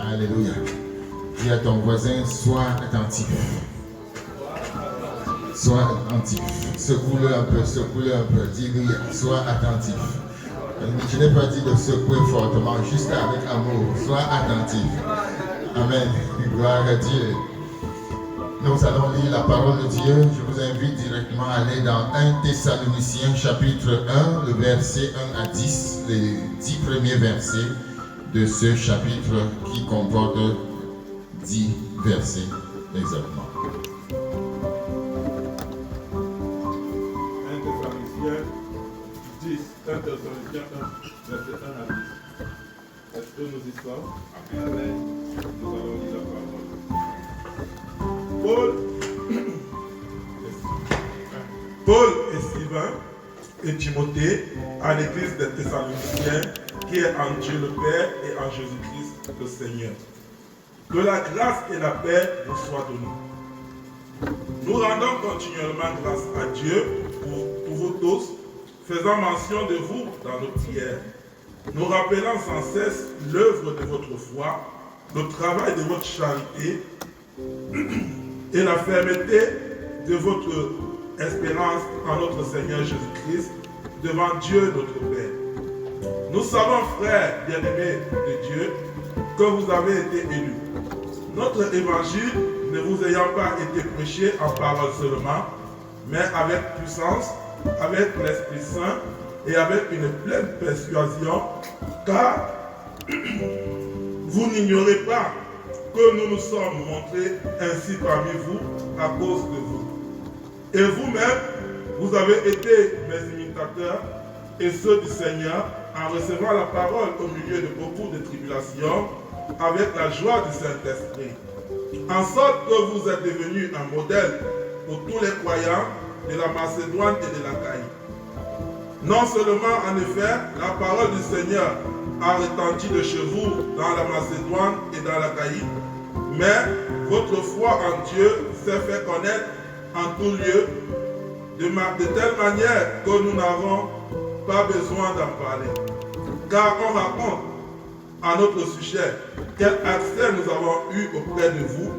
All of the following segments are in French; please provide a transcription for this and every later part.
Alléluia. Dis à ton voisin, sois attentif. Sois attentif. Secoue-le un peu, secoue-le un peu. Dis-lui, sois attentif. Je n'ai pas dit de secouer fortement, juste avec amour. Sois attentif. Amen. Gloire à Dieu. Nous allons lire la parole de Dieu. Je vous invite directement à aller dans 1 Thessaloniciens chapitre 1, le verset 1 à 10, les 10 premiers versets de ce chapitre qui comporte 10 versets exactement. 1 Thessaloniciens 1, verset 1 à 10. Est-ce que nous y sommes? Amen. Nous allons lire la parole. Paul et Sylvain et Timothée à l'église des Thessaloniciens qui est en Dieu le Père et en Jésus-Christ le Seigneur. Que la grâce et la paix vous soient données. Nous rendons continuellement grâce à Dieu pour vous tous, faisant mention de vous dans nos prières, nous rappelant sans cesse l'œuvre de votre foi, le travail de votre charité et la fermeté de votre espérance en notre Seigneur Jésus-Christ devant Dieu notre Père. Nous savons, frères bien-aimés de Dieu, que vous avez été élus. Notre évangile ne vous ayant pas été prêché en parole seulement, mais avec puissance, avec l'Esprit Saint et avec une pleine persuasion, car vous n'ignorez pas que nous nous sommes montrés ainsi parmi vous à cause de vous. Et vous-même, vous avez été mes imitateurs et ceux du Seigneur en recevant la parole au milieu de beaucoup de tribulations avec la joie du Saint-Esprit, en sorte que vous êtes devenus un modèle pour tous les croyants de la Macédoine et de l'Achaïe. Non seulement, en effet, la parole du Seigneur a retenti de chez vous dans la Macédoine et dans l'Achaïe, mais votre foi en Dieu s'est fait connaître en tout lieu, de telle manière que nous n'avons pas besoin d'en parler. Car on raconte à notre sujet quel accès nous avons eu auprès de vous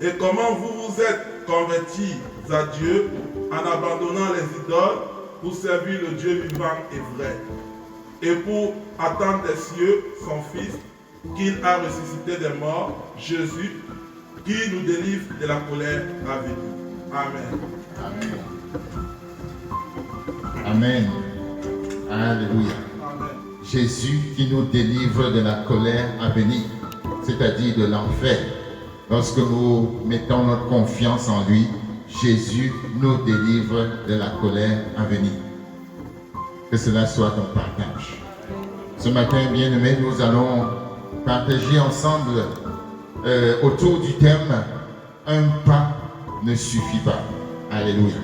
et comment vous vous êtes convertis à Dieu en abandonnant les idoles pour servir le Dieu vivant et vrai, et pour attendre des cieux son Fils qu'il a ressuscité des morts, Jésus, qui nous délivre de la colère à venir. Amen. Amen. Amen. Alléluia. Amen. Jésus qui nous délivre de la colère à venir, c'est-à-dire de l'enfer. Lorsque nous mettons notre confiance en lui, Jésus nous délivre de la colère à venir. Que cela soit ton partage. Ce matin, bien-aimés, nous allons partager ensemble autour du thème « Un pas ne suffit pas ». Alléluia.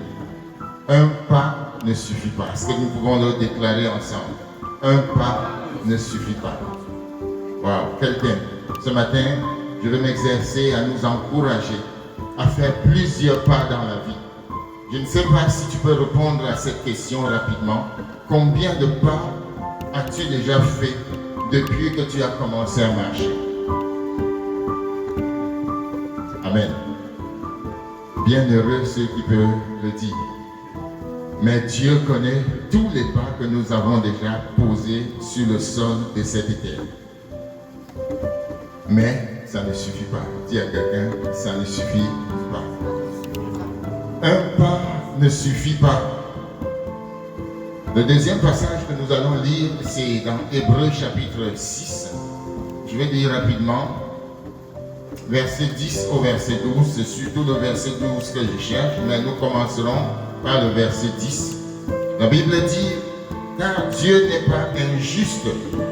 Un pas ne suffit pas. Est-ce que nous pouvons le déclarer ensemble? Un pas ne suffit pas. Wow, quel thème. Ce matin, je vais m'exercer à nous encourager à faire plusieurs pas dans la vie. Je ne sais pas si tu peux répondre à cette question rapidement. Combien de pas as-tu déjà fait depuis que tu as commencé à marcher? Amen. Bienheureux ceux qui peuvent le dire. Mais Dieu connaît tous les pas que nous avons déjà posés sur le sol de cette terre. Mais ça ne suffit pas. Dis à quelqu'un, ça ne suffit pas. Un pas ne suffit pas. Le deuxième passage que nous allons lire, c'est dans Hébreux chapitre 6. Je vais lire rapidement. Verset 10 au verset 12. C'est surtout le verset 12 que je cherche, mais nous commencerons par le verset 10. La Bible dit, car Dieu n'est pas injuste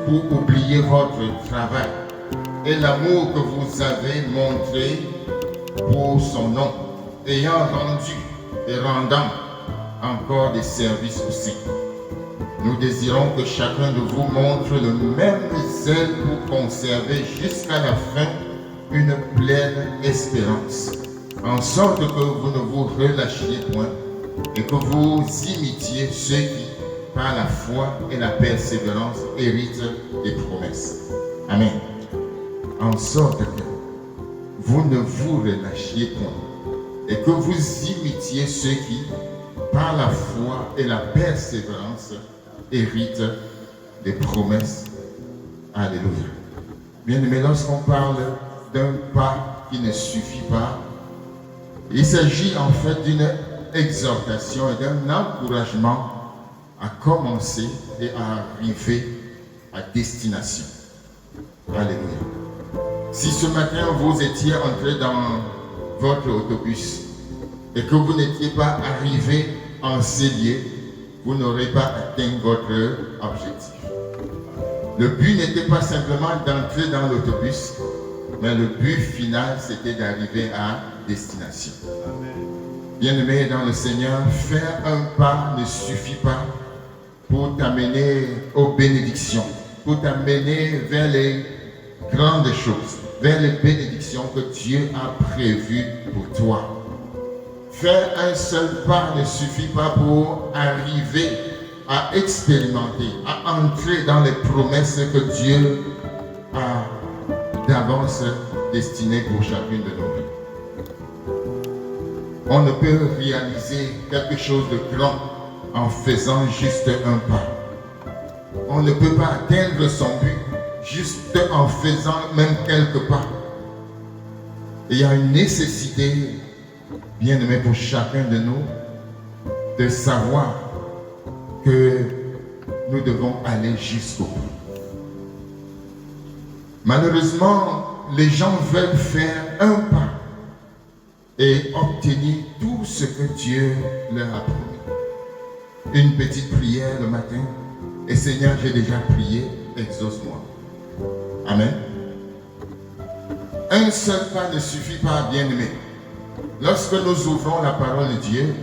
pour oublier votre travail et l'amour que vous avez montré pour son nom, ayant rendu et rendant encore des services aux saints. Nous désirons que chacun de vous montre le même zèle pour conserver jusqu'à la fin une pleine espérance, en sorte que vous ne vous relâchiez point et que vous imitiez ceux qui, par la foi et la persévérance, héritent des promesses. Amen. en sorte que vous ne vous relâchiez point et que vous imitiez ceux qui, par la foi et la persévérance, héritent des promesses. Alléluia. Bien-aimés, lorsqu'on parle d'un pas qui ne suffit pas, il s'agit en fait d'une exhortation et d'un encouragement à commencer et à arriver à destination. Alléluia. Si ce matin vous étiez entré dans votre autobus et que vous n'étiez pas arrivé en ces lieux, vous n'aurez pas atteint votre objectif. Le but n'était pas simplement d'entrer dans l'autobus, mais le but final, c'était d'arriver à destination. Bien-aimé dans le Seigneur, faire un pas ne suffit pas pour t'amener aux bénédictions, pour t'amener vers les grandes choses, vers les bénédictions que Dieu a prévues pour toi. Faire un seul pas ne suffit pas pour arriver à expérimenter, à entrer dans les promesses que Dieu a d'avance destinées pour chacune de nos vies. On ne peut réaliser quelque chose de grand en faisant juste un pas. On ne peut pas atteindre son but juste en faisant même quelques pas. Et il y a une nécessité, bien aimé, pour chacun de nous, de savoir que nous devons aller jusqu'au bout. Malheureusement, les gens veulent faire un pas et obtenir tout ce que Dieu leur a promis. Une petite prière le matin, et Seigneur, j'ai déjà prié, exauce-moi. Amen. Un seul pas ne suffit pas, bien-aimé. Lorsque nous ouvrons la parole de Dieu,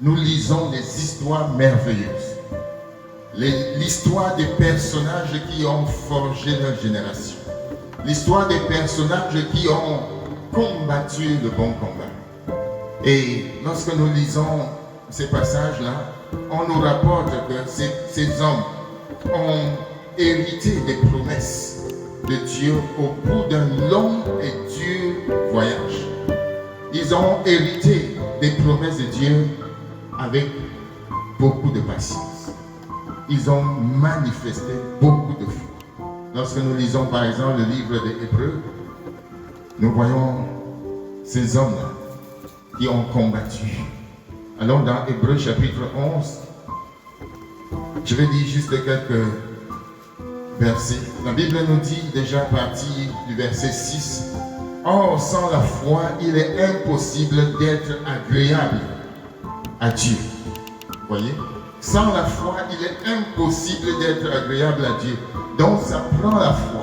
nous lisons des histoires merveilleuses. L'histoire des personnages qui ont forgé leur génération. L'histoire des personnages qui ont combattu le bon combat. Et lorsque nous lisons ces passages-là, on nous rapporte que ces hommes ont hérité des promesses de Dieu au bout d'un long et dur voyage. Ils ont hérité des promesses de Dieu avec beaucoup de patience. Ils ont manifesté beaucoup de foi. Lorsque nous lisons par exemple le livre des Hébreux, nous voyons ces hommes-là qui ont combattu. Allons dans Hébreux chapitre 11. Je vais lire juste quelques versets. La Bible nous dit déjà à partir du verset 6. Or, sans la foi, il est impossible d'être agréable à Dieu. Vous voyez? Sans la foi, il est impossible d'être agréable à Dieu. Donc, ça prend la foi.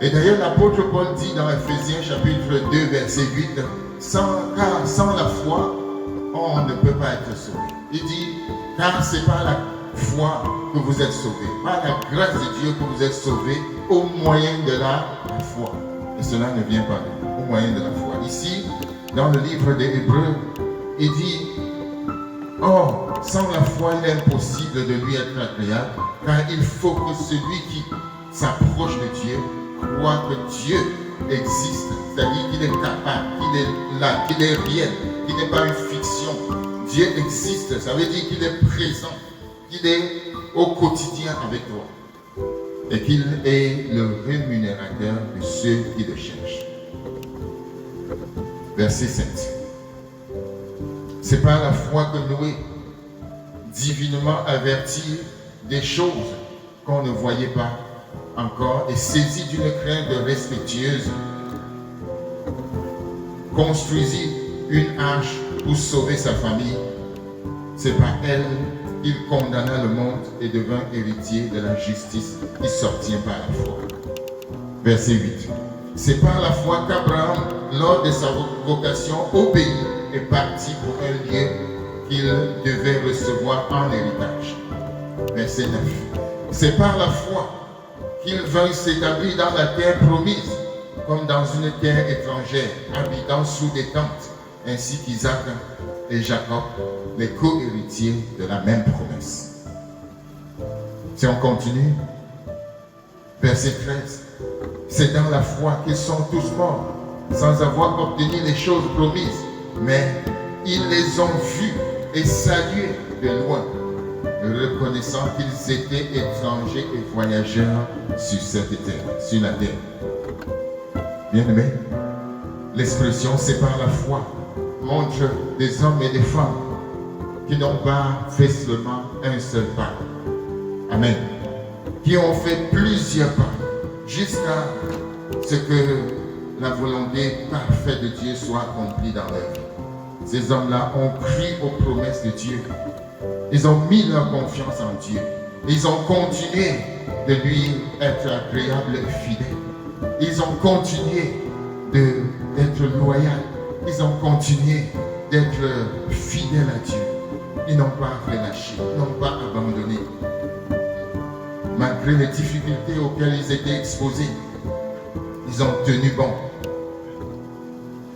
Et d'ailleurs, l'apôtre Paul dit dans Ephésiens chapitre 2, verset 8, car sans la foi, on ne peut pas être sauvé. Il dit, car c'est par la foi que vous êtes sauvés, par la grâce de Dieu que vous êtes sauvés au moyen de la foi. Et cela ne vient pas de nous, au moyen de la foi. Ici, dans le livre des Hébreux, il dit, or, sans la foi, il est impossible de lui être agréable, car il faut que celui qui s'approche de Dieu croit que Dieu existe, c'est-à-dire qu'il est capable, qu'il est là, qu'il est réel, qu'il n'est pas une fiction. Dieu existe, ça veut dire qu'il est présent, qu'il est au quotidien avec toi et qu'il est le rémunérateur de ceux qui le cherchent. Verset 7. C'est par la foi que Noé, divinement averti des choses qu'on ne voyait pas encore et saisi d'une crainte respectueuse, construisit une arche pour sauver sa famille. C'est par elle qu'il condamna le monde et devint héritier de la justice qui s'obtient par la foi. Verset 8. C'est par la foi qu'Abraham, lors de sa vocation, obéit et partit pour un lieu qu'il devait recevoir en héritage. Verset 9. C'est par la foi qu'il vint s'établir dans la terre promise, comme dans une terre étrangère, habitant sous des tentes, ainsi qu'Isaac et Jacob, les co-héritiers de la même promesse. Si on continue, Verset 13. C'est dans la foi qu'ils sont tous morts, sans avoir obtenu les choses promises, mais ils les ont vus et salués de loin, reconnaissant qu'ils étaient étrangers et voyageurs sur cette terre, sur la terre. Bien-aimés, l'expression « c'est par la foi » montre des hommes et des femmes qui n'ont pas fait seulement un seul pas. Amen. Qui ont fait plusieurs pas jusqu'à ce que la volonté parfaite de Dieu soit accomplie dans leur vie. Ces hommes-là ont cru aux promesses de Dieu. Ils ont mis leur confiance en Dieu. Ils ont continué de lui être agréables et fidèles. Ils ont continué d'être loyaux. Ils ont continué d'être fidèles à Dieu. Ils n'ont pas relâché, ils n'ont pas abandonné. Malgré les difficultés auxquelles ils étaient exposés, ils ont tenu bon.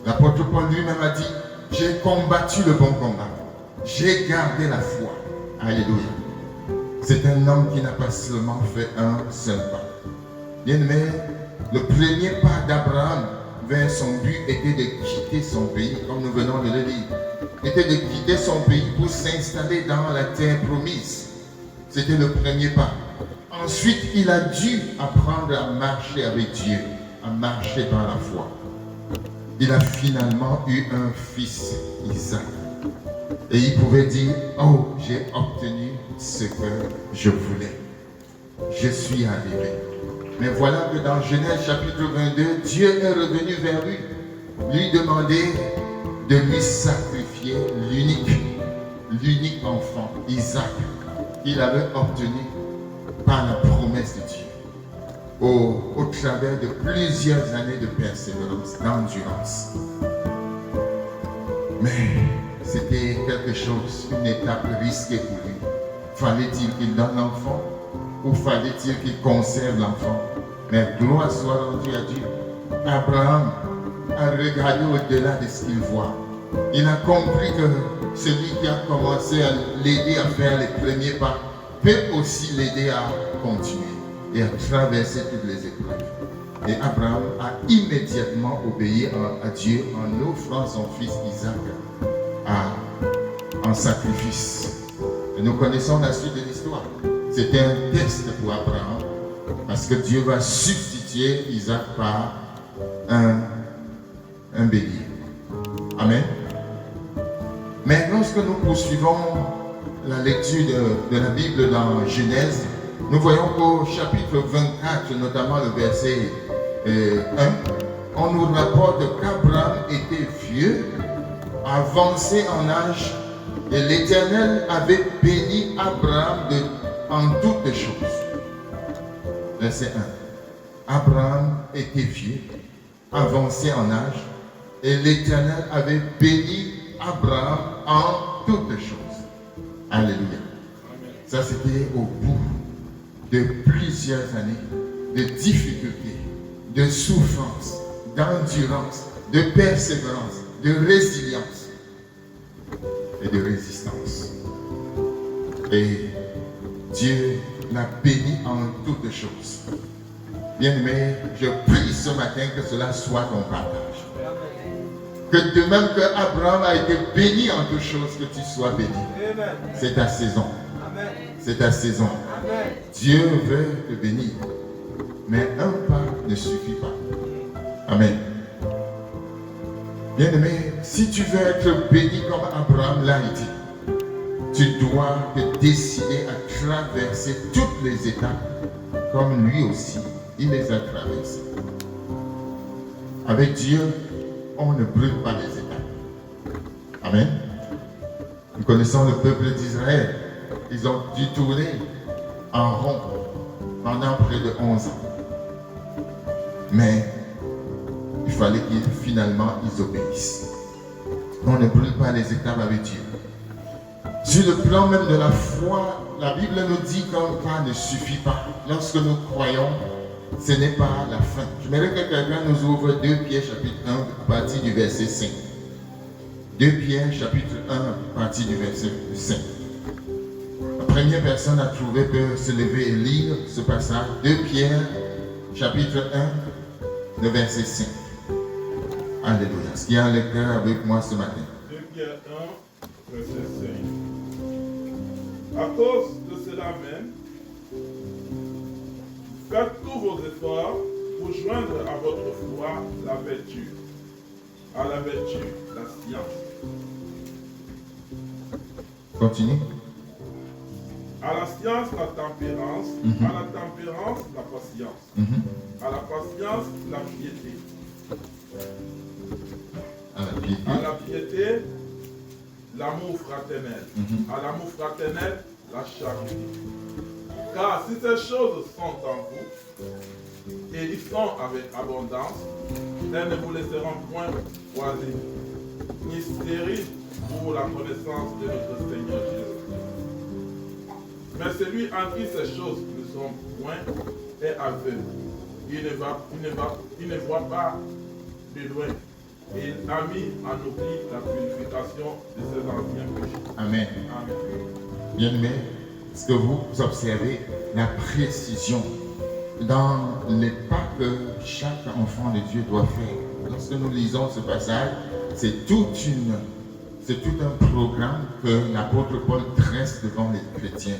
L'apôtre Paul lui-même a dit, j'ai combattu le bon combat. J'ai gardé la foi. Alléluia. C'est un homme qui n'a pas seulement fait un seul pas. Bien-aimé, le premier pas d'Abraham vers son but était de quitter son pays, comme nous venons de le lire. Était de quitter son pays pour s'installer dans la terre promise. C'était le premier pas. Ensuite, il a dû apprendre à marcher avec Dieu, à marcher dans la foi. Il a finalement eu un fils, Isaac. Et il pouvait dire, oh, j'ai obtenu ce que je voulais. Je suis arrivé. Mais voilà que dans Genèse chapitre 22, Dieu est revenu vers lui demander de lui sacrifier l'unique enfant, Isaac, qu'il avait obtenu par la promesse de Dieu. Au travers de plusieurs années de persévérance, d'endurance. Mais c'était quelque chose, une étape risquée pour lui. Fallait-il qu'il donne l'enfant ou fallait-il qu'il conserve l'enfant? Mais gloire soit rendue à Dieu. Abraham a regardé au-delà de ce qu'il voit. Il a compris que celui qui a commencé à l'aider à faire les premiers pas peut aussi l'aider à continuer et à traverser toutes les épreuves. Et Abraham a immédiatement obéi à Dieu en offrant son fils Isaac en sacrifice. Et nous connaissons la suite de l'histoire. C'était un test pour Abraham parce que Dieu va substituer Isaac par un bélier. Amen. Mais lorsque nous poursuivons la lecture de la Bible dans Genèse, nous voyons qu'au chapitre 24, notamment le verset 1, on nous rapporte qu'Abraham était vieux, avancé en âge, et l'Éternel avait béni Abraham en toutes choses. Verset 1. Abraham était vieux, avancé en âge, et l'Éternel avait béni Abraham en toutes choses. Alléluia. Ça, c'était au bout de plusieurs années de difficultés, de souffrance, d'endurance, de persévérance, de résilience et de résistance. Et Dieu l'a béni en toutes choses. Bien-aimé, je prie ce matin que cela soit ton partage. Que de même que Abraham a été béni en toutes choses, que tu sois béni. C'est ta saison. C'est ta saison. Dieu veut te bénir. Mais un pas ne suffit pas. Amen. Bien-aimé, si tu veux être béni comme Abraham l'a été, tu dois te décider à traverser toutes les étapes comme lui aussi, il les a traversées. Avec Dieu, on ne brûle pas les étapes. Amen. Nous connaissons le peuple d'Israël. Ils ont dû tourner en rond pendant près de 11 ans. Mais il fallait qu'ils finalement ils obéissent. On ne brûle pas les étapes avec Dieu. Sur le plan même de la foi, la Bible nous dit qu'un pas ne suffit pas. Lorsque nous croyons, ce n'est pas la fin. J'aimerais que quelqu'un nous ouvre 2 Pierre chapitre 1 à partir du verset 5. 2 Pierre chapitre 1 à partir du verset 5. La première personne à trouver peut se lever et lire ce passage. 2 Pierre chapitre 1, le verset 5. Alléluia. Est-ce qu'il y a un lecteur avec moi ce matin? 2 Pierre 1, verset 5. À cause de cela même, faites tous vos efforts pour joindre à votre foi la vertu, à la vertu la science, Continue. à la science la tempérance, à la tempérance la patience, à la patience la piété, À la piété. à la piété l'amour fraternel, à l'amour fraternel la charité. Car si ces choses sont en vous, et ils sont avec abondance, elles ne vous laisseront point oisir, ni stériles pour la connaissance de notre Seigneur Jésus. Mais celui en qui ces choses ne sont point est aveugle. Il ne voit pas de loin. Et il a mis en oubli la purification de ses anciens péchés. Amen. Amen. Bien-aimés, est-ce que vous observez la précision dans les pas que chaque enfant de Dieu doit faire? Lorsque nous lisons ce passage, c'est tout un programme que l'apôtre Paul dresse devant les chrétiens.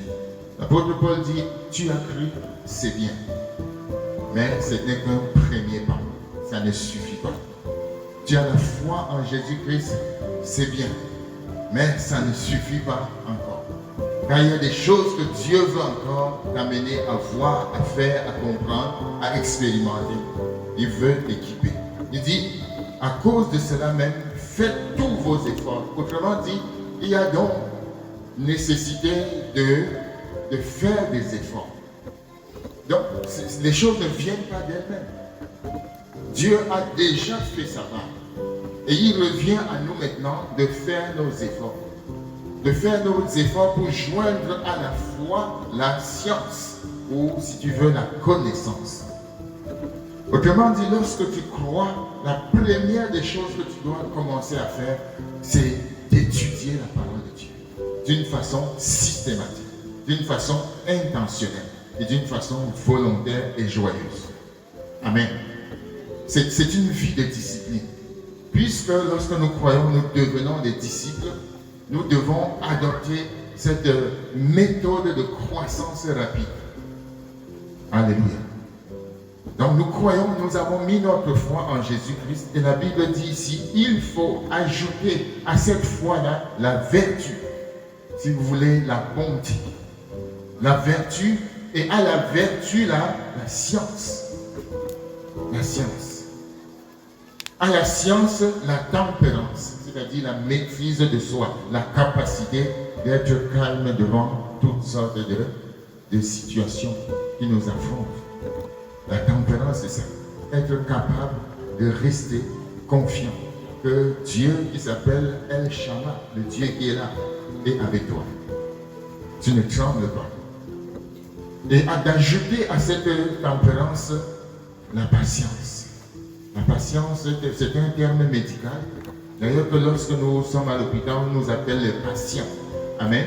L'apôtre Paul dit, tu as cru, c'est bien. Mais ce n'est qu'un premier pas. Ça ne suffit pas. Tu as la foi en Jésus-Christ, c'est bien. Mais ça ne suffit pas encore. Car il y a des choses que Dieu veut encore t'amener à voir, à faire, à comprendre, à expérimenter. Il veut t'équiper. Il dit, à cause de cela même, faites tous vos efforts. Autrement dit, il y a donc nécessité de faire des efforts. Donc, les choses ne viennent pas d'elles-mêmes. Dieu a déjà fait sa part. Et il revient à nous maintenant de faire nos efforts. De faire nos efforts pour joindre à la foi la science, ou si tu veux, la connaissance. Autrement dit, lorsque tu crois, la première des choses que tu dois commencer à faire, c'est d'étudier la parole de Dieu d'une façon systématique, d'une façon intentionnelle et d'une façon volontaire et joyeuse. Amen. C'est une vie de discipline. Puisque lorsque nous croyons, nous devenons des disciples, nous devons adopter cette méthode de croissance rapide. Alléluia. Donc nous croyons, nous avons mis notre foi en Jésus-Christ. Et la Bible dit ici, il faut ajouter à cette foi-là la vertu. Si vous voulez, la bonté. La vertu, et à la vertu, la science. La science. À la science, la tempérance, c'est-à-dire la maîtrise de soi, la capacité d'être calme devant toutes sortes de situations qui nous affrontent. La tempérance, c'est ça. Être capable de rester confiant que Dieu qui s'appelle El Shammah, le Dieu qui est là, est avec toi. Tu ne trembles pas. Et d'ajouter à cette tempérance la patience. La patience, c'est un terme médical. D'ailleurs, que lorsque nous sommes à l'hôpital, on nous appelle les patients. Amen.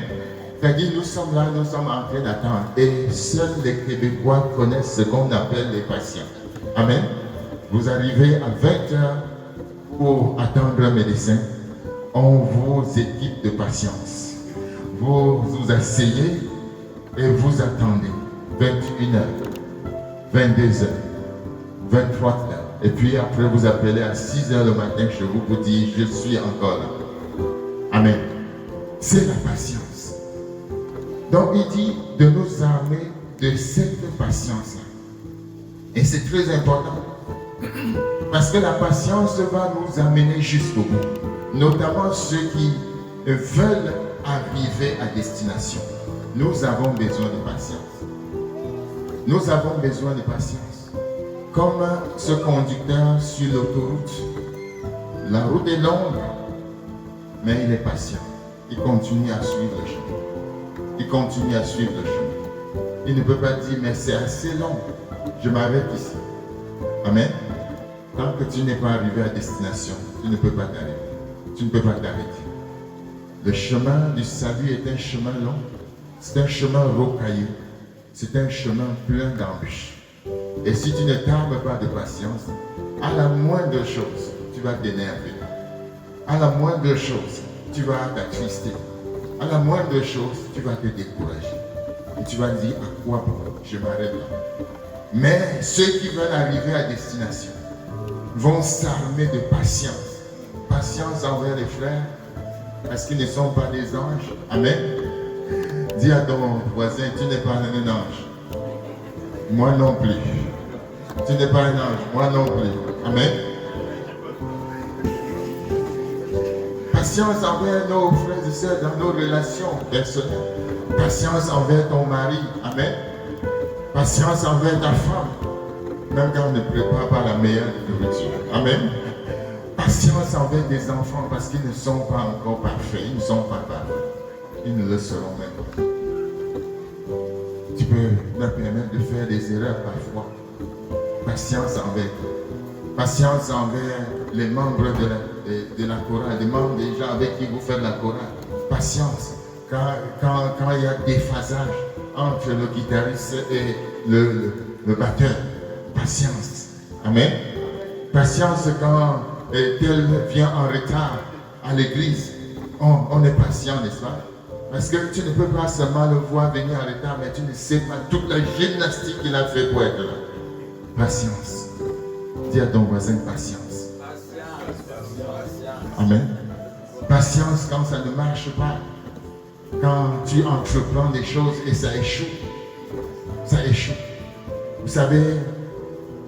C'est-à-dire, nous sommes là, nous sommes en train d'attendre. Et seuls les Québécois connaissent ce qu'on appelle les patients. Amen. Vous arrivez à 20h pour attendre un médecin. On vous équipe de patience. Vous vous asseyez et vous attendez. 21h, 22h, 23h. Et puis après, vous appelez à 6h le matin chez vous pour dire, je suis encore là. Amen. C'est la patience. Donc il dit de nous armer de cette patience-là. Et c'est très important. Parce que la patience va nous amener jusqu'au bout. Notamment ceux qui veulent arriver à destination. Nous avons besoin de patience. Nous avons besoin de patience. Comme ce conducteur sur l'autoroute. La route est longue, mais il est patient. Il continue à suivre le chemin. Il continue à suivre le chemin. Il ne peut pas dire, mais c'est assez long. Je m'arrête ici. Amen. Tant que tu n'es pas arrivé à destination, tu ne peux pas t'arrêter. Tu ne peux pas t'arrêter. Le chemin du salut est un chemin long. C'est un chemin rocailleux. C'est un chemin plein d'embûches. Et si tu ne t'armes pas de patience, à la moindre chose, tu vas t'énerver. À la moindre chose, tu vas t'attrister. À la moindre chose, tu vas te décourager. Et tu vas dire, à quoi je m'arrête là. Mais ceux qui veulent arriver à destination vont s'armer de patience. Patience envers les frères, parce qu'ils ne sont pas des anges. Amen. Dis à ton voisin, tu n'es pas un ange. Moi non plus. Tu n'es pas un ange. Moi non plus. Amen. Patience envers nos frères et sœurs dans nos relations personnelles. Patience envers ton mari. Amen. Patience envers ta femme. Même quand on ne prépare pas la meilleure nourriture. Amen. Patience envers des enfants parce qu'ils ne sont pas encore parfaits. Ils ne sont pas parfaits. Ils ne le seront même pas. Tu peux leur permettre de faire des erreurs parfois. Patience envers eux. Patience envers les membres de la chorale, les membres des gens avec qui vous faites la chorale. Patience quand il y a déphasage entre le guitariste et le batteur. Patience. Amen. Patience quand tel vient en retard à l'église. On est patient, n'est-ce pas? Parce que tu ne peux pas seulement le voir venir en retard, mais tu ne sais pas toute la gymnastique qu'il a fait pour être là. Patience. Dis à ton voisin patience. Amen. Patience quand ça ne marche pas. Quand tu entreprends des choses et ça échoue. Ça échoue. Vous savez,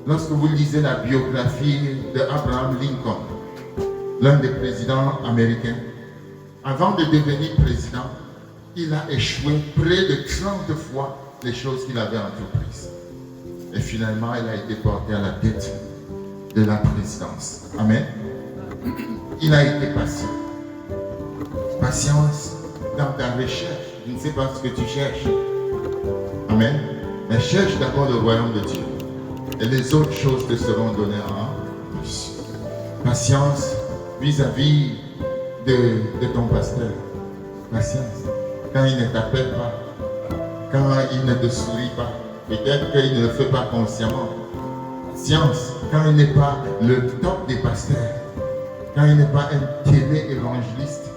lorsque vous lisez la biographie d'Abraham Lincoln, l'un des présidents américains, avant de devenir président, il a échoué près de 30 fois les choses qu'il avait entreprises. Et finalement, il a été porté à la tête de la présidence. Amen. Il a été patient. Patience dans ta recherche. Je ne sais pas ce que tu cherches. Amen. Mais cherche d'abord le royaume de Dieu. Et les autres choses te seront données en plus. Patience vis-à-vis de ton pasteur. Patience. Quand il ne t'appelle pas, quand il ne te sourit pas, peut-être qu'il ne le fait pas consciemment. Patience. Quand il n'est pas le top des pasteurs, quand il n'est pas un télé-évangéliste,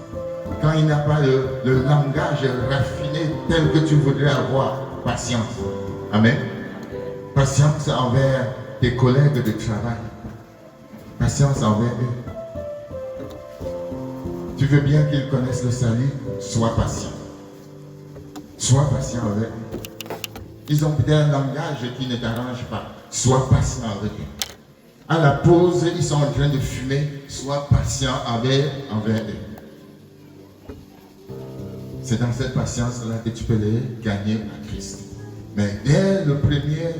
quand il n'a pas le langage raffiné tel que tu voudrais avoir. Patience. Amen. Patience envers tes collègues de travail. Patience envers eux. Tu veux bien qu'ils connaissent le salut, sois patient. Sois patient avec eux. Ils ont peut-être un langage qui ne t'arrange pas. Sois patient avec eux. À la pause, ils sont en train de fumer. Sois patient envers eux. C'est dans cette patience-là que tu peux les gagner à Christ. Mais dès le premier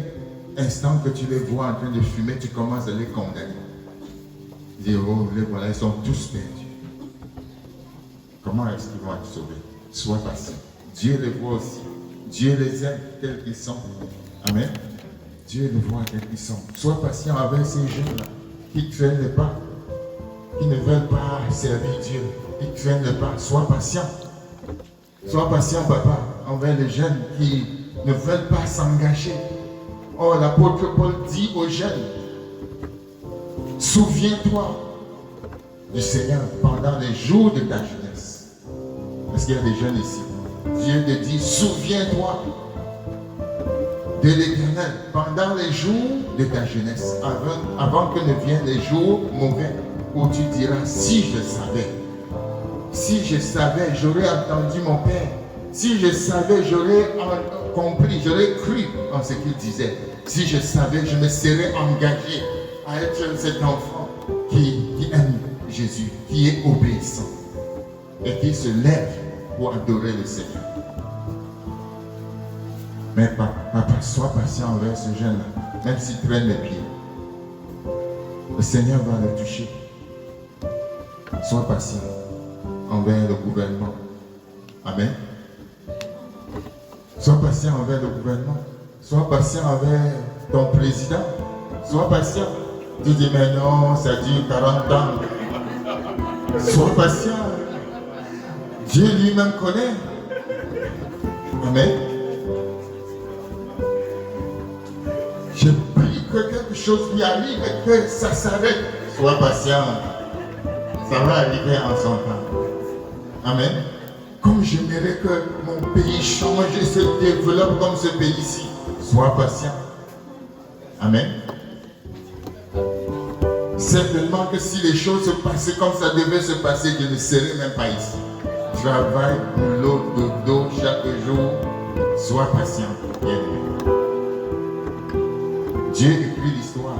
instant que tu les vois en train de fumer, tu commences à les condamner. Dire, oh, les voilà, ils sont tous perdus. Comment est-ce qu'ils vont être sauvés? Sois patient. Dieu les voit aussi. Dieu les aime tels qu'ils sont. Amen. Dieu les voit tels qu'ils sont. Sois patient avec ces jeunes-là qui ne traînent pas, qui ne veulent pas servir Dieu, qui ne traînent pas. Sois patient. Sois patient, papa, envers les jeunes qui ne veulent pas s'engager. Oh, l'apôtre Paul dit aux jeunes, souviens-toi du Seigneur pendant les jours de ta jeunesse. Est-ce qu'il y a des jeunes ici? Dieu te dit, souviens-toi de l'Éternel pendant les jours de ta jeunesse, avant que ne viennent les jours mauvais, où tu diras, si je savais, j'aurais entendu mon Père. Si je savais, j'aurais compris, j'aurais cru en ce qu'il disait. Si je savais, je me serais engagé à être cet enfant qui aime Jésus, qui est obéissant et qui se lève pour adorer le Seigneur. Mais papa, sois patient envers ce jeune-là, même s'il traîne les pieds. Le Seigneur va le toucher. Sois patient envers le gouvernement. Amen. Sois patient envers le gouvernement. Sois patient envers ton président. Sois patient. Tu dis, mais non, ça dure 40 ans. Sois patient. Dieu lui-même connaît. Amen. Je prie quelque chose lui arrive et que ça s'arrête. Sois patient. Ça va arriver en son temps. Amen. Comme j'aimerais que mon pays change et se développe comme ce pays-ci. Sois patient. Amen. Certainement que si les choses se passaient comme ça devait se passer, je ne serais même pas ici. Travail, boulot, dodo, chaque jour. Sois patient. Bien-aimé. Dieu écrit l'histoire.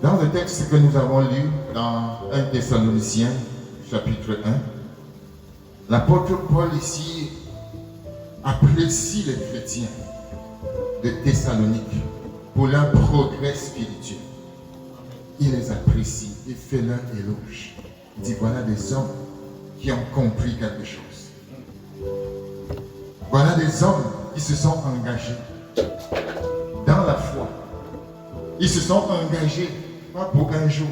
Dans le texte que nous avons lu dans 1 Thessaloniciens, chapitre 1, l'apôtre Paul ici apprécie les chrétiens de Thessalonique pour leur progrès spirituel. Il les apprécie, il fait leur éloge. Il dit voilà des hommes qui ont compris quelque chose. Voilà des hommes qui se sont engagés dans la foi. Ils se sont engagés, pas pour un jour.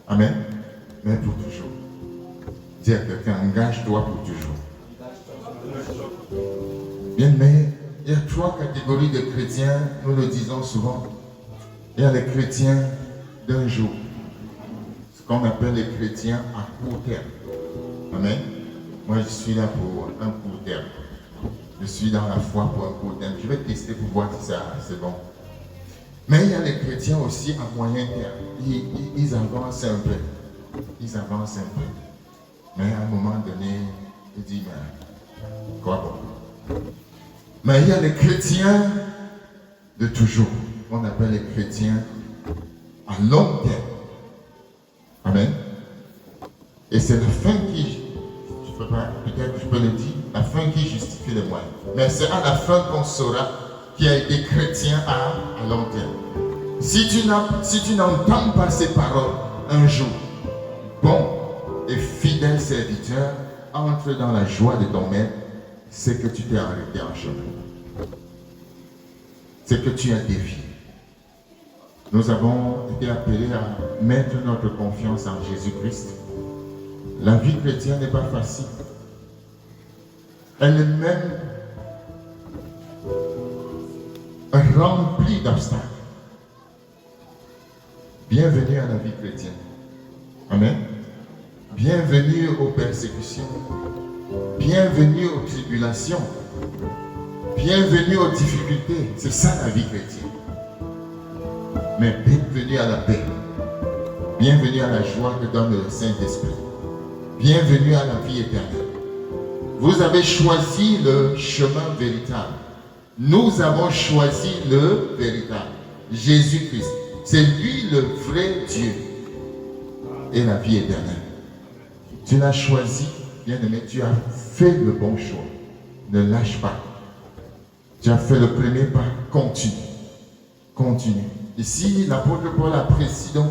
Amen. Mais pour toujours. Dis à quelqu'un, engage-toi pour toujours. Bien, mais il y a 3 catégories de chrétiens, nous le disons souvent. Il y a les chrétiens d'un jour. Ce qu'on appelle les chrétiens à court terme. Amen. Moi, je suis là pour un court terme. Je suis dans la foi pour un court terme. Je vais tester pour voir si ça c'est bon. Mais il y a les chrétiens aussi à moyen terme. Ils avancent un peu. Ils avancent un peu. Mais à un moment donné, ils disent, mais quoi bon? Mais il y a les chrétiens de toujours. On appelle les chrétiens à long terme. Amen. Et c'est la fin qui, peut-être que je peux le dire, la fin qui justifie les moyens. Mais c'est à la fin qu'on saura qui a été chrétien à long terme. Si tu n'entends pas ces paroles un jour, bon et fidèle serviteur, entre dans la joie de ton maître, c'est que tu t'es arrêté en chemin. C'est que tu as dévié. Nous avons été appelés à mettre notre confiance en Jésus-Christ. La vie chrétienne n'est pas facile. Elle est même remplie d'obstacles. Bienvenue à la vie chrétienne. Amen. Bienvenue aux persécutions. Bienvenue aux tribulations. Bienvenue aux difficultés. C'est ça la vie chrétienne. Mais bienvenue à la paix. Bienvenue à la joie que donne le Saint-Esprit. Bienvenue à la vie éternelle. Vous avez choisi le chemin véritable. Nous avons choisi le véritable. Jésus-Christ. C'est lui le vrai Dieu et la vie éternelle. Tu l'as choisi, bien-aimé, tu as fait le bon choix. Ne lâche pas. Tu as fait le premier pas, continue. Continue. Ici, l'apôtre Paul apprécie donc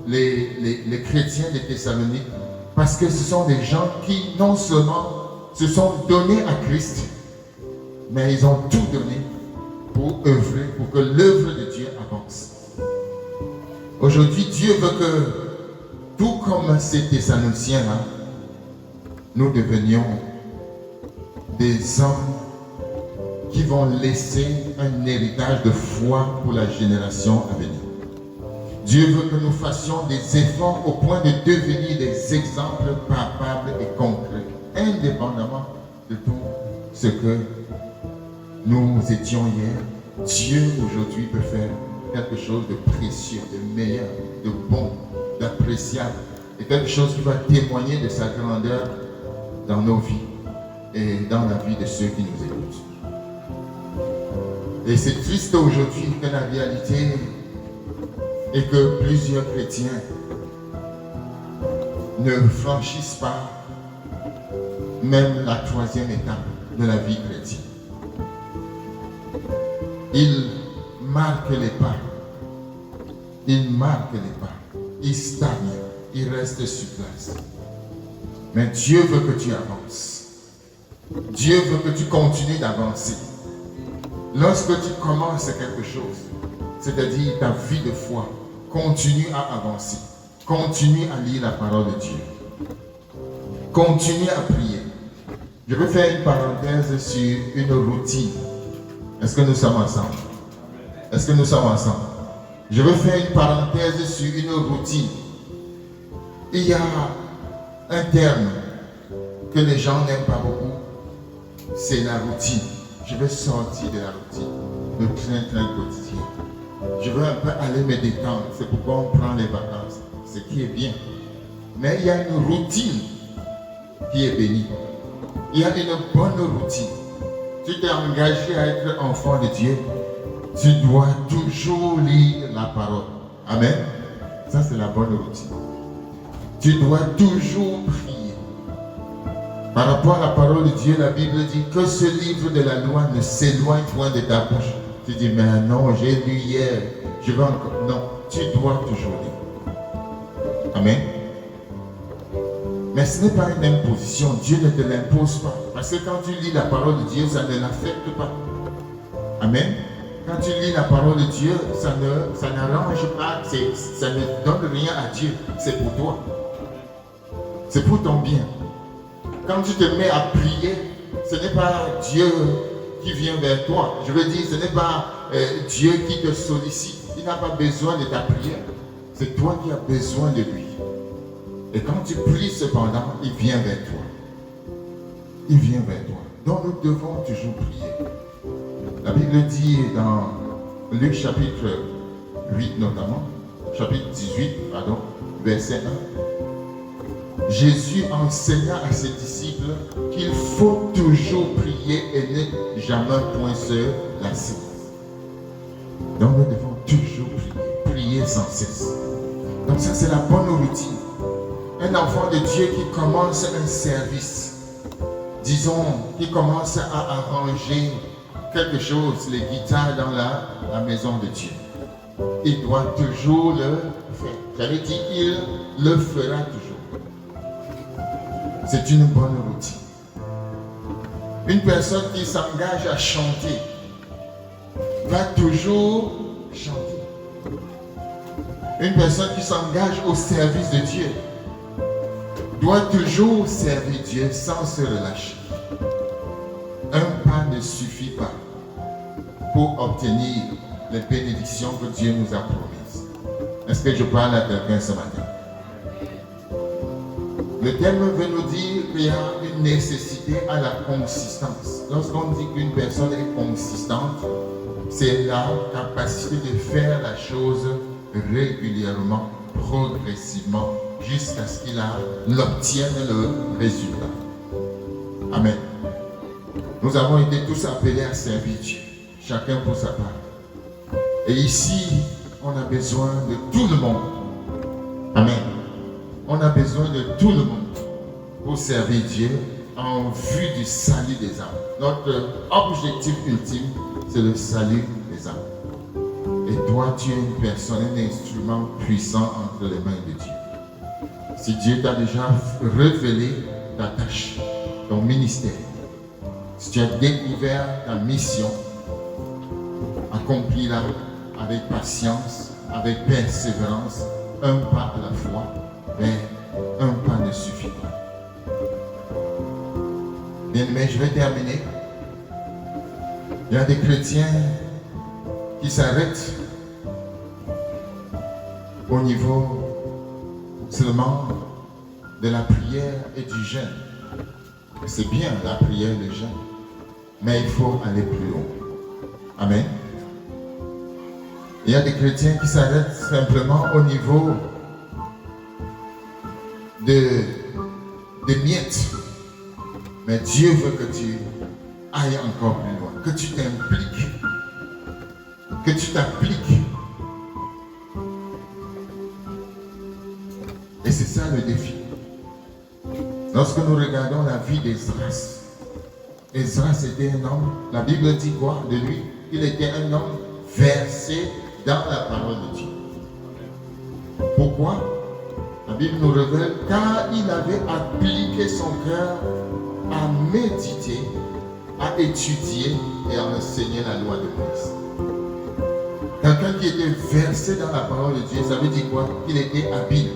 les chrétiens de Thessalonique parce que ce sont des gens qui non seulement se sont donnés à Christ, mais ils ont tout donné pour œuvrer, pour que l'œuvre de Dieu avance. Aujourd'hui, Dieu veut que, tout comme ces Thessaloniciens-là, nous devenions des hommes qui vont laisser un héritage de foi pour la génération à venir. Dieu veut que nous fassions des efforts au point de devenir des exemples palpables et concrets, indépendamment de tout ce que nous étions hier. Dieu aujourd'hui peut faire quelque chose de précieux, de meilleur, de bon, d'appréciable, et quelque chose qui va témoigner de sa grandeur dans nos vies et dans la vie de ceux qui nous écoutent. Et c'est triste aujourd'hui que la réalité est que plusieurs chrétiens ne franchissent pas même la 3e étape de la vie chrétienne. Ils marquent les pas. Ils marquent les pas. Ils stagnent. Ils restent sur place. Mais Dieu veut que tu avances. Dieu veut que tu continues d'avancer. Lorsque tu commences quelque chose, c'est-à-dire ta vie de foi, continue à avancer. Continue à lire la parole de Dieu. Continue à prier. Je vais faire une parenthèse sur une routine. Est-ce que nous sommes ensemble? Est-ce que nous sommes ensemble? Je veux faire une parenthèse sur une routine. Il y a un terme que les gens n'aiment pas beaucoup, c'est la routine. Je veux sortir de la routine, le train-train quotidien. Je veux un peu aller me détendre, c'est pourquoi on prend les vacances, ce qui est bien. Mais il y a une routine qui est bénie. Il y a une bonne routine. Tu t'es engagé à être enfant de Dieu, tu dois toujours lire la parole. Amen. Ça, c'est la bonne routine. Tu dois toujours prier. Par rapport à la parole de Dieu, la Bible dit que ce livre de la loi ne s'éloigne point de ta bouche. Tu dis, mais non, j'ai lu hier, je vais encore. Non, tu dois toujours lire. Amen. Mais ce n'est pas une imposition. Dieu ne te l'impose pas. Parce que quand tu lis la parole de Dieu, ça ne l'affecte pas. Amen. Quand tu lis la parole de Dieu, ça n'arrange pas, ça ne donne rien à Dieu. C'est pour toi. C'est pour ton bien. Quand tu te mets à prier, ce n'est pas Dieu qui vient vers toi. Je veux dire, ce n'est pas Dieu qui te sollicite. Il n'a pas besoin de ta prière. C'est toi qui as besoin de lui. Et quand tu pries cependant, il vient vers toi. Il vient vers toi. Donc nous devons toujours prier. La Bible dit dans Luc chapitre 8 notamment, chapitre 18, pardon, verset 1. Jésus enseigna à ses disciples qu'il faut toujours prier et ne jamais point se lasser. Donc nous devons toujours prier sans cesse. Donc ça c'est la bonne routine. Un enfant de Dieu qui commence un service, disons, qui commence à arranger quelque chose, les guitares dans la maison de Dieu. Il doit toujours le faire. J'avais dit, il le fera toujours. C'est une bonne routine. Une personne qui s'engage à chanter va toujours chanter. Une personne qui s'engage au service de Dieu doit toujours servir Dieu sans se relâcher. Un pas ne suffit pas pour obtenir les bénédictions que Dieu nous a promises. Est-ce que je parle à quelqu'un ce matin? Le terme veut nous dire qu'il y a une nécessité à la consistance. Lorsqu'on dit qu'une personne est consistante, c'est la capacité de faire la chose régulièrement, progressivement, jusqu'à ce qu'il obtienne le résultat. Amen. Nous avons été tous appelés à servir Dieu, chacun pour sa part. Et ici, on a besoin de tout le monde. Amen. On a besoin de tout le monde pour servir Dieu en vue du salut des âmes. Notre objectif ultime, c'est le salut des âmes. Et toi, tu es une personne, un instrument puissant entre les mains de Dieu. Si Dieu t'a déjà révélé ta tâche, ton ministère, si tu as découvert ta mission, accomplis-la avec patience, avec persévérance, un pas à la fois, mais un pas ne suffit pas. Bien, mais je vais terminer. Il y a des chrétiens qui s'arrêtent au niveau seulement de la prière et du jeûne. C'est bien la prière et le jeûne, mais il faut aller plus haut. Amen. Il y a des chrétiens qui s'arrêtent simplement au niveau de miettes. Mais Dieu veut que tu ailles encore plus loin, que tu t'impliques, que tu t'appliques. Et c'est ça le défi. Lorsque nous regardons la vie d'Esdras, Esdras était un homme, la Bible dit quoi de lui? Il était un homme versé dans la parole de Dieu. Pourquoi? La Bible nous révèle car il avait appliqué son cœur à méditer, à étudier et à enseigner la loi de Moïse. Quelqu'un qui était versé dans la parole de Dieu, ça veut dire quoi? Qu'il était habile,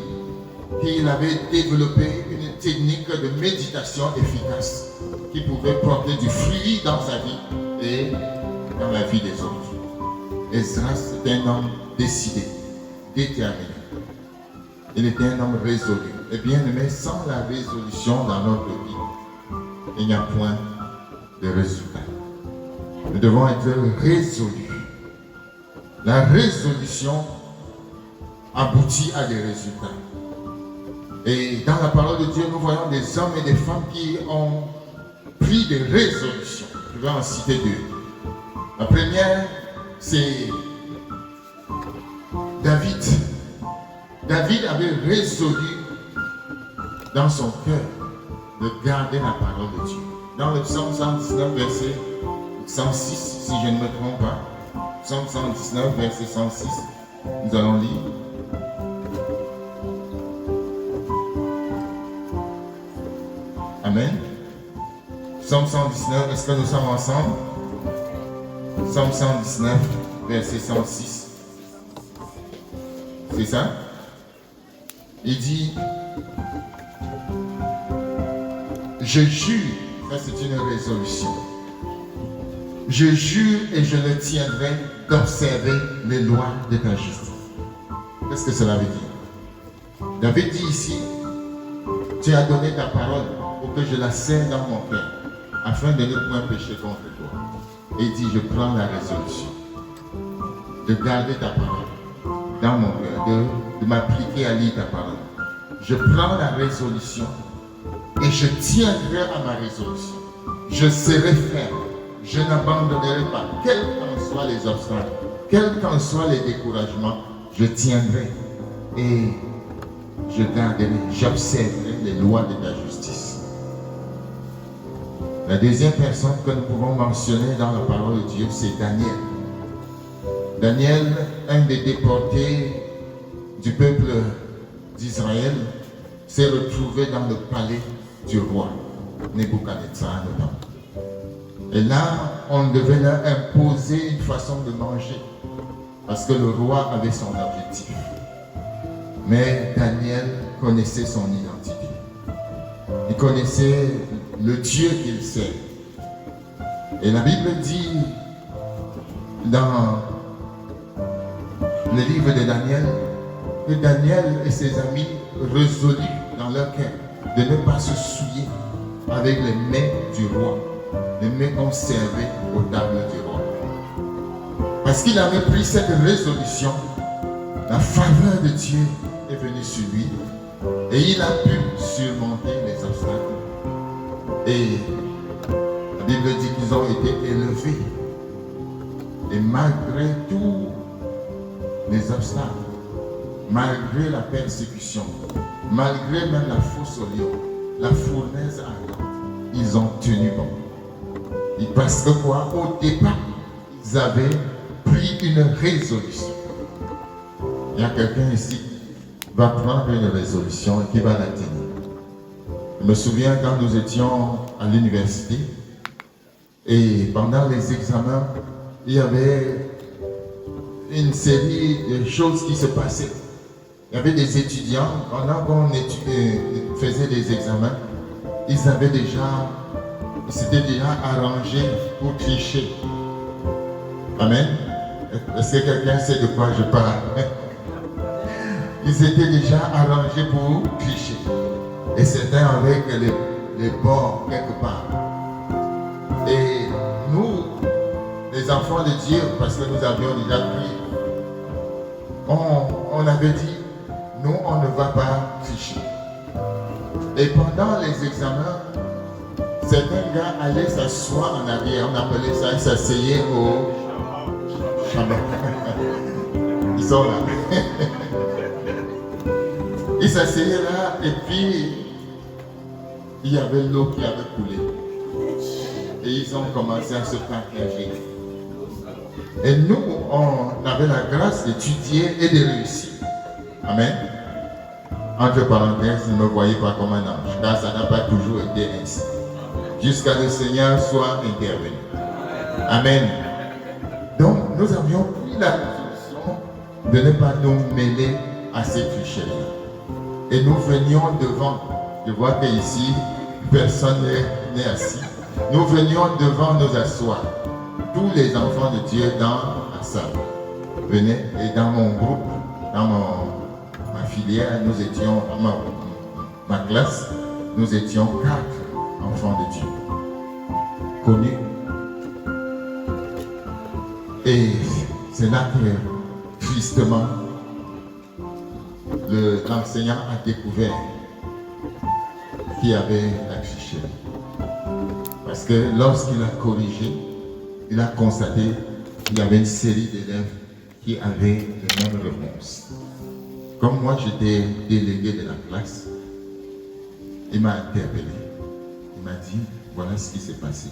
qu'il avait développé une technique de méditation efficace qui pouvait porter du fruit dans sa vie et dans la vie des autres. Esdras était un homme décidé, déterminé. Il était un homme résolu. Et bien aimé, sans la résolution dans notre vie, il n'y a point de résultat. Nous devons être résolus. La résolution aboutit à des résultats. Et dans la parole de Dieu, nous voyons des hommes et des femmes qui ont pris des résolutions. Je vais en citer deux. La première, c'est David. David avait résolu dans son cœur de garder la parole de Dieu. Dans le psaume 119, verset 106, si je ne me trompe pas, psaume 119, verset 106, nous allons lire. Amen. Psaume 119, est-ce que nous sommes ensemble? Psaume 119, verset 106. C'est ça? Il dit, je jure, ça c'est une résolution. Je jure et je ne tiendrai d'observer les lois de ta justice. Qu'est-ce que cela veut dire? David dit ici, tu as donné ta parole pour que je la serre dans mon cœur, afin de ne point pécher contre toi. Et il dit, je prends la résolution de garder ta parole dans mon cœur, de m'appliquer à lire ta parole. Je prends la résolution et je tiendrai à ma résolution. Je serai ferme, je n'abandonnerai pas, quels qu'en soient les obstacles, quels qu'en soient les découragements, je tiendrai et je garderai, j'observerai les lois de ta justice. La deuxième personne que nous pouvons mentionner dans la parole de Dieu, c'est Daniel. Daniel, un des déportés du peuple d'Israël, s'est retrouvé dans le palais du roi Nebuchadnezzar notamment. Et là, on devait leur imposer une façon de manger, parce que le roi avait son objectif. Mais Daniel connaissait son identité. Il connaissait le Dieu qu'il sert. Et la Bible dit dans le livre de Daniel que Daniel et ses amis résolus dans leur cœur de ne pas se souiller avec les mets du roi, les mets qu'on servait aux tables du roi. Parce qu'il avait pris cette résolution, la faveur de Dieu est venue sur lui et il a pu surmonter les obstacles. Et la Bible dit qu'ils ont été élevés. Et malgré tous les obstacles, malgré la persécution, malgré même la fosse au lion, la fournaise ardente, ils ont tenu bon. Et parce que quoi? Au départ, ils avaient pris une résolution. Il y a quelqu'un ici qui va prendre une résolution et qui va la tenir. Je me souviens quand nous étions à l'université et pendant les examens, il y avait une série de choses qui se passaient. Il y avait des étudiants, pendant qu'on faisait des examens, ils s'étaient déjà arrangés pour tricher. Amen. Est-ce que quelqu'un sait de quoi je parle? Ils étaient déjà arrangés pour tricher. Et c'était avec les bords quelque part. Et nous, les enfants de Dieu, parce que nous avions déjà pris, on avait dit, nous, on ne va pas tricher. Et pendant les examens, certains gars allaient s'asseoir en arrière, on appelait ça, ils s'asseyaient au chameau. Ils sont là. Ils s'asseyaient là et puis il y avait l'eau qui avait coulé. Et ils ont commencé à se partager. Et nous, on avait la grâce d'étudier et de réussir. Amen. Entre parenthèses, ne me voyez pas comme un ange, car ça n'a pas toujours été ainsi. Jusqu'à ce que le Seigneur soit intervenu. Amen. Donc, nous avions pris la résolution de ne pas nous mêler à ces tricheries. Et nous venions devant. Je vois qu'ici, personne n'est assis. Nous venions devant nous asseoir. Tous les enfants de Dieu dans la salle. venait et dans mon groupe, dans ma filière, nous étions, ma classe, nous étions 4 enfants de Dieu, connus. Et c'est là que, tristement, l'enseignant a découvert qu'il y avait la tricherie. Parce que lorsqu'il a corrigé, il a constaté qu'il y avait une série d'élèves qui avaient les mêmes réponses. Comme moi, j'étais délégué de la classe, il m'a interpellé. Il m'a dit, voilà ce qui s'est passé.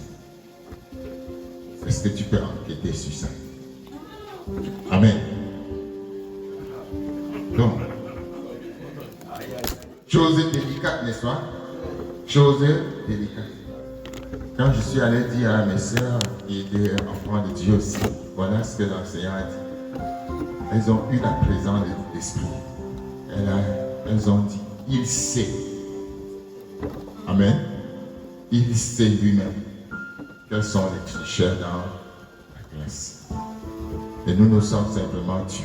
Est-ce que tu peux enquêter sur ça? Amen. Donc, chose délicate, n'est-ce pas? Chose délicate. Quand je suis allé dire à mes sœurs qui étaient enfants de Dieu aussi, voilà ce que l'enseignant a dit. Elles ont eu la présence de l'esprit. Elles ont dit, il sait. Amen. Il sait lui-même quels sont les tricheurs dans la classe. Et nous sommes simplement tués.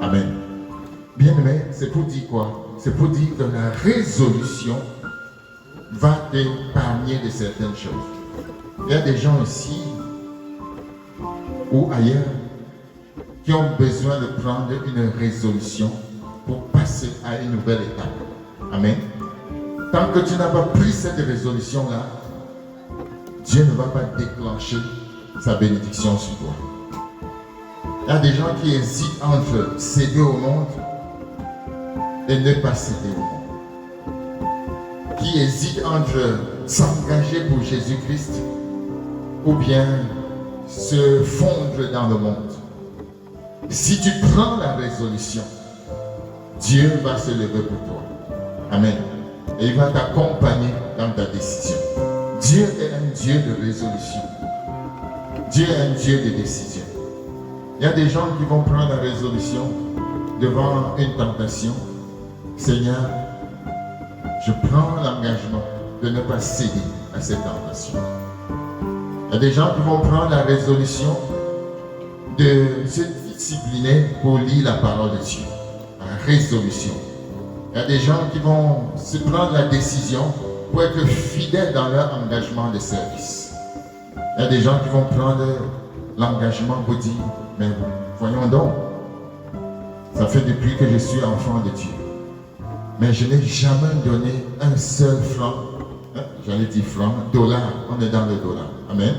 Amen. Bien aimé, c'est pour dire quoi? C'est pour dire que la résolution va t'épargner de certaines choses. Il y a des gens ici ou ailleurs qui ont besoin de prendre une résolution pour passer à une nouvelle étape. Amen. Tant que tu n'as pas pris cette résolution-là, Dieu ne va pas déclencher sa bénédiction sur toi. Il y a des gens qui hésitent entre céder au monde et ne pas céder au monde. Qui hésitent entre s'engager pour Jésus-Christ ou bien se fondre dans le monde. Si tu prends la résolution, Dieu va se lever pour toi. Amen. Et il va t'accompagner dans ta décision. Dieu est un Dieu de résolution. Dieu est un Dieu de décision. Il y a des gens qui vont prendre la résolution devant une tentation. Seigneur, je prends l'engagement de ne pas céder à cette tentation. Il y a des gens qui vont prendre la résolution de se discipliner pour lire la parole de Dieu. La résolution. Il y a des gens qui vont se prendre la décision pour être fidèles dans leur engagement de service. Il y a des gens qui vont prendre l'engagement pour dire, mais voyons donc, ça fait depuis que je suis enfant de Dieu. Mais je n'ai jamais donné un seul franc, j'allais dire franc, dollar, on est dans le dollar. Amen.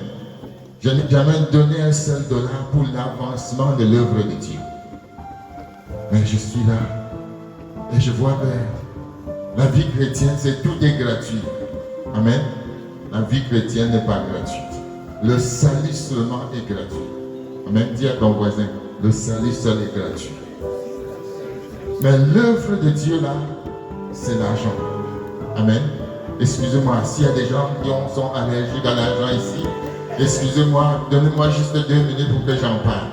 Je n'ai jamais donné un seul dollar pour l'avancement de l'œuvre de Dieu. Mais je suis là et je vois que la vie chrétienne, c'est tout est gratuit. Amen. La vie chrétienne n'est pas gratuite. Le salut seulement est gratuit. Amen. Dis à ton voisin, le salut seul est gratuit. Mais l'œuvre de Dieu là, c'est l'argent. Amen. Excusez-moi, s'il y a des gens qui sont allergiques à l'argent ici, excusez-moi, donnez-moi juste 2 minutes pour que j'en parle.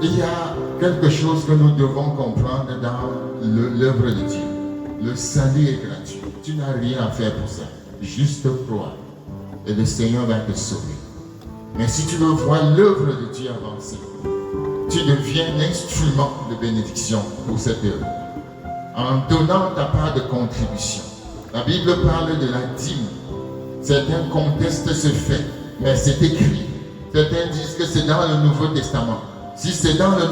Il y a quelque chose que nous devons comprendre dans l'œuvre de Dieu. Le salut est gratuit. Tu n'as rien à faire pour ça. Juste croire. Et le Seigneur va te sauver. Mais si tu veux voir l'œuvre de Dieu avancer, tu deviens un instrument de bénédiction pour cette œuvre. En donnant ta part de contribution. La Bible parle de la dîme. Certains contestent ce fait, mais c'est écrit. Certains disent que c'est dans le Nouveau Testament. Si c'est dans le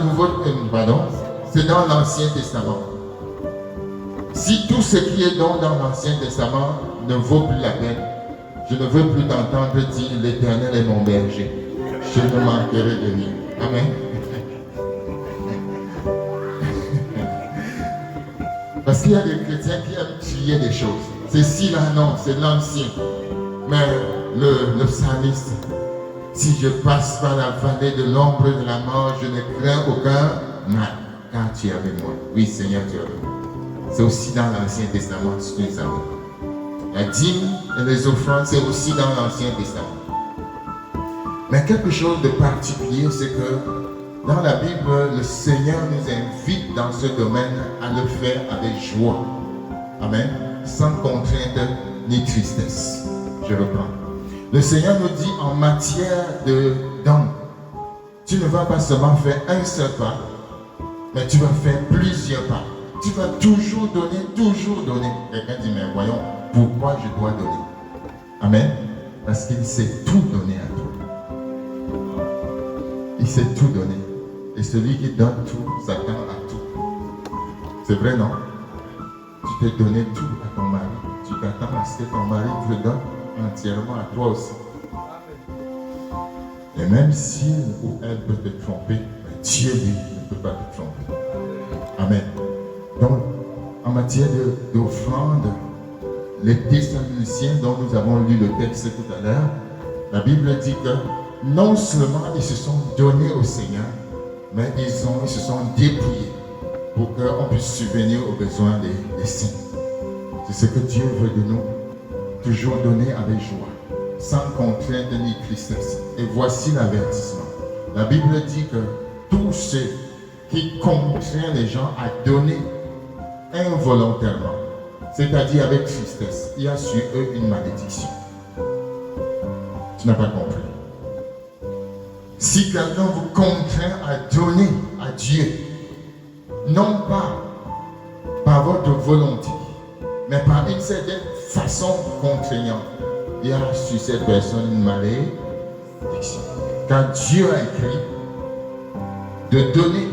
c'est dans l'Ancien Testament. Si tout ce qui est dans l'Ancien Testament ne vaut plus la peine, je ne veux plus t'entendre dire l'Éternel est mon berger. Je ne manquerai de rien. Amen. Parce qu'il y a des chrétiens qui aiment trier des choses. C'est ci là, non, c'est l'ancien. Mais le psalmiste, si je passe par la vallée de l'ombre de la mort, je ne crains aucun mal, car tu es avec moi. Oui, Seigneur, tu es avec moi. C'est aussi dans l'Ancien Testament, ce que nous savons. La dîme et les offrandes, c'est aussi dans l'Ancien Testament. Mais quelque chose de particulier, c'est que dans la Bible, le Seigneur nous invite dans ce domaine à le faire avec joie. Amen. Sans contrainte ni tristesse. Je reprends. Le Seigneur nous dit en matière de dons, tu ne vas pas seulement faire un seul pas, mais tu vas faire plusieurs pas. Tu vas toujours donner, toujours donner. Quelqu'un dit, mais voyons, pourquoi je dois donner? Amen. Parce qu'il sait tout donner à toi. Il sait tout donner. Et celui qui donne tout s'attend à tout. C'est vrai, non? Tu t'es donné tout à ton mari. Tu t'attends à ce que ton mari te donne entièrement à toi aussi. Et même s'il ou elle peut te tromper, Dieu lui ne peut pas te tromper. Amen. Donc, en matière d'offrande, les Thessaloniciens dont nous avons lu le texte tout à l'heure, la Bible dit que non seulement ils se sont donnés au Seigneur, mais ils se sont dépouillés pour qu'on puisse subvenir aux besoins des saints. C'est ce que Dieu veut de nous, toujours donner avec joie, sans contrainte ni tristesse. Et voici l'avertissement. La Bible dit que tous ceux qui contraignent les gens à donner involontairement, c'est-à-dire avec tristesse, il y a sur eux une malédiction. Tu n'as pas compris. Si quelqu'un vous contraint à donner à Dieu, non pas par votre volonté, mais par une certaine façon contraignante, il y a sur cette personne une malédiction. Car Dieu a écrit de donner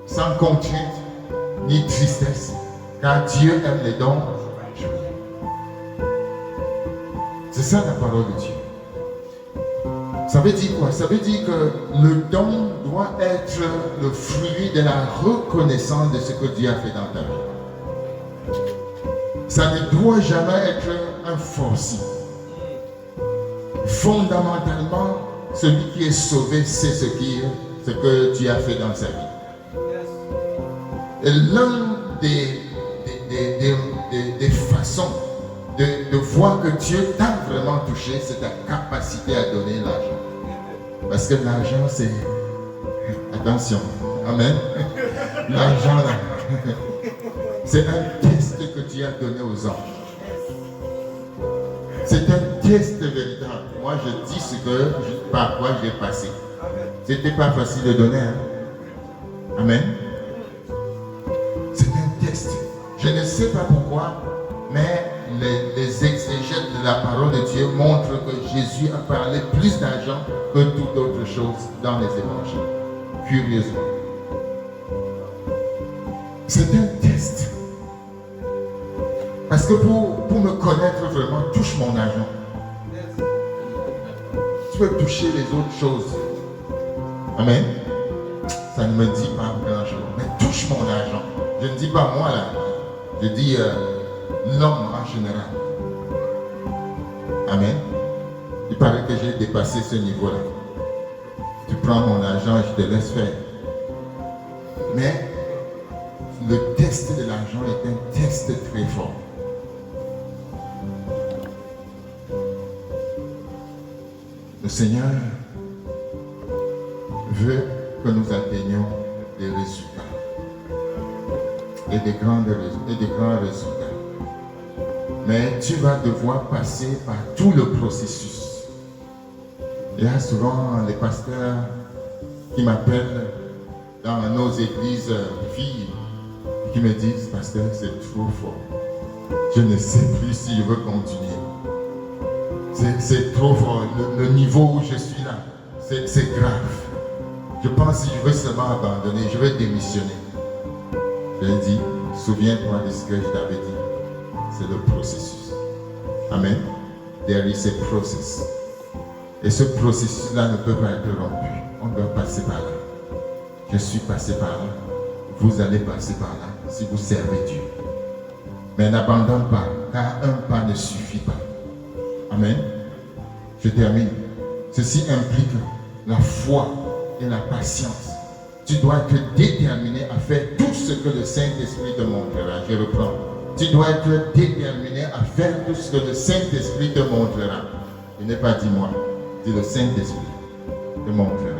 sans contrainte ni tristesse, car Dieu aime les dons. C'est ça la parole de Dieu. Ça veut dire quoi? Ça veut dire que le don doit être le fruit de la reconnaissance de ce que Dieu a fait dans ta vie. Ça ne doit jamais être un forcing. Fondamentalement, celui qui est sauvé sait ce que Dieu a fait dans sa vie. Et l'un des façons de voir que Dieu t'a vraiment touché, c'est ta capacité à donner l'argent. Parce que l'argent, c'est... Attention, amen. L'argent, là, c'est un test que Dieu a donné aux hommes. C'est un test véritable. Moi, je dis par quoi j'ai passé. C'était pas facile de donner. Hein? Amen. C'est un test. Je ne sais pas pourquoi, mais les exégètes de la parole de Dieu montrent que Jésus a parlé plus d'argent que toute autre chose dans les évangiles. Curieusement. C'est un test. Parce que pour me connaître vraiment, touche mon argent. Tu peux toucher les autres choses. Amen. Ça ne me dit pas grand chose. Mais touche mon argent. Je ne dis pas moi là. Je dis l'homme en général. Amen. Il paraît que j'ai dépassé ce niveau-là. Tu prends mon argent et je te laisse faire. Mais le test de l'argent est un test très fort. Le Seigneur veut que nous atteignions des résultats. Et des grands résultats. Mais tu vas devoir passer par tout le processus. Il y a souvent les pasteurs qui m'appellent dans nos églises filles qui me disent, pasteur, c'est trop fort. Je ne sais plus si je veux continuer. C'est trop fort. Le niveau où je suis là, c'est grave. Je pense que si je veux seulement abandonner, je vais démissionner. Je lui ai dit, souviens-toi de ce que je t'avais dit. C'est le processus. Amen. There is a process. Et ce processus-là ne peut pas être rompu. On doit passer par là. Je suis passé par là. Vous allez passer par là si vous servez Dieu. Mais n'abandonne pas, car un pas ne suffit pas. Amen. Je termine. Ceci implique la foi et la patience. Tu dois être déterminé à faire tout ce que le Saint-Esprit te montrera. Je reprends. Tu dois être déterminé à faire tout ce que le Saint-Esprit te montrera. Il n'est pas dit moi. Dis le Saint-Esprit te montrera.